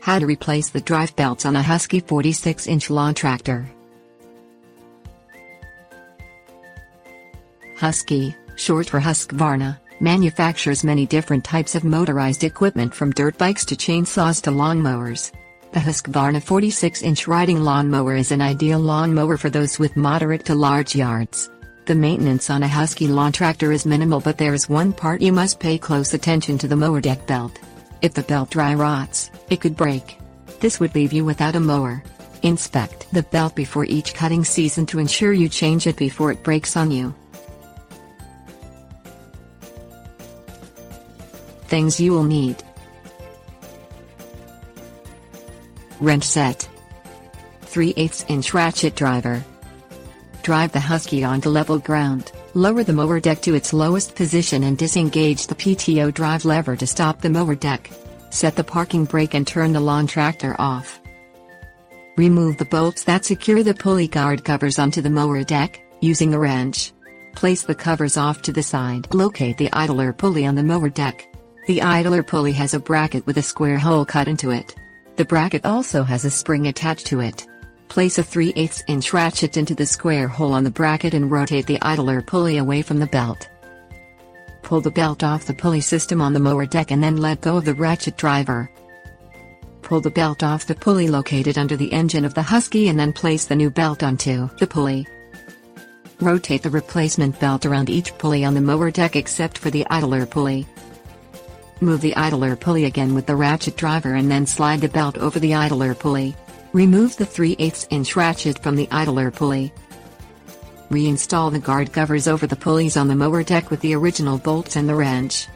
How to replace the drive belts on a Huskee 46-inch lawn tractor. Huskee, short for Husqvarna, manufactures many different types of motorized equipment from dirt bikes to chainsaws to lawnmowers. The Husqvarna 46-inch riding lawnmower is an ideal lawnmower for those with moderate to large yards. The maintenance on a Huskee lawn tractor is minimal, but there is one part you must pay close attention to: the mower deck belt. If the belt dry rots, it could break. This would leave you without a mower. Inspect the belt before each cutting season to ensure you change it before it breaks on you. Things you will need: wrench set, 3/8-inch ratchet driver. Drive the Huskee onto level ground, lower the mower deck to its lowest position and disengage the PTO drive lever to stop the mower deck. Set the parking brake and turn the lawn tractor off. Remove the bolts that secure the pulley guard covers onto the mower deck, using a wrench. Place the covers off to the side. Locate the idler pulley on the mower deck. The idler pulley has a bracket with a square hole cut into it. The bracket also has a spring attached to it. Place a 3/8-inch ratchet into the square hole on the bracket and rotate the idler pulley away from the belt. Pull the belt off the pulley system on the mower deck and then let go of the ratchet driver. Pull the belt off the pulley located under the engine of the Huskee and then place the new belt onto the pulley. Rotate the replacement belt around each pulley on the mower deck except for the idler pulley. Move the idler pulley again with the ratchet driver and then slide the belt over the idler pulley. Remove the 3/8-inch ratchet from the idler pulley. Reinstall the guard covers over the pulleys on the mower deck with the original bolts and the wrench.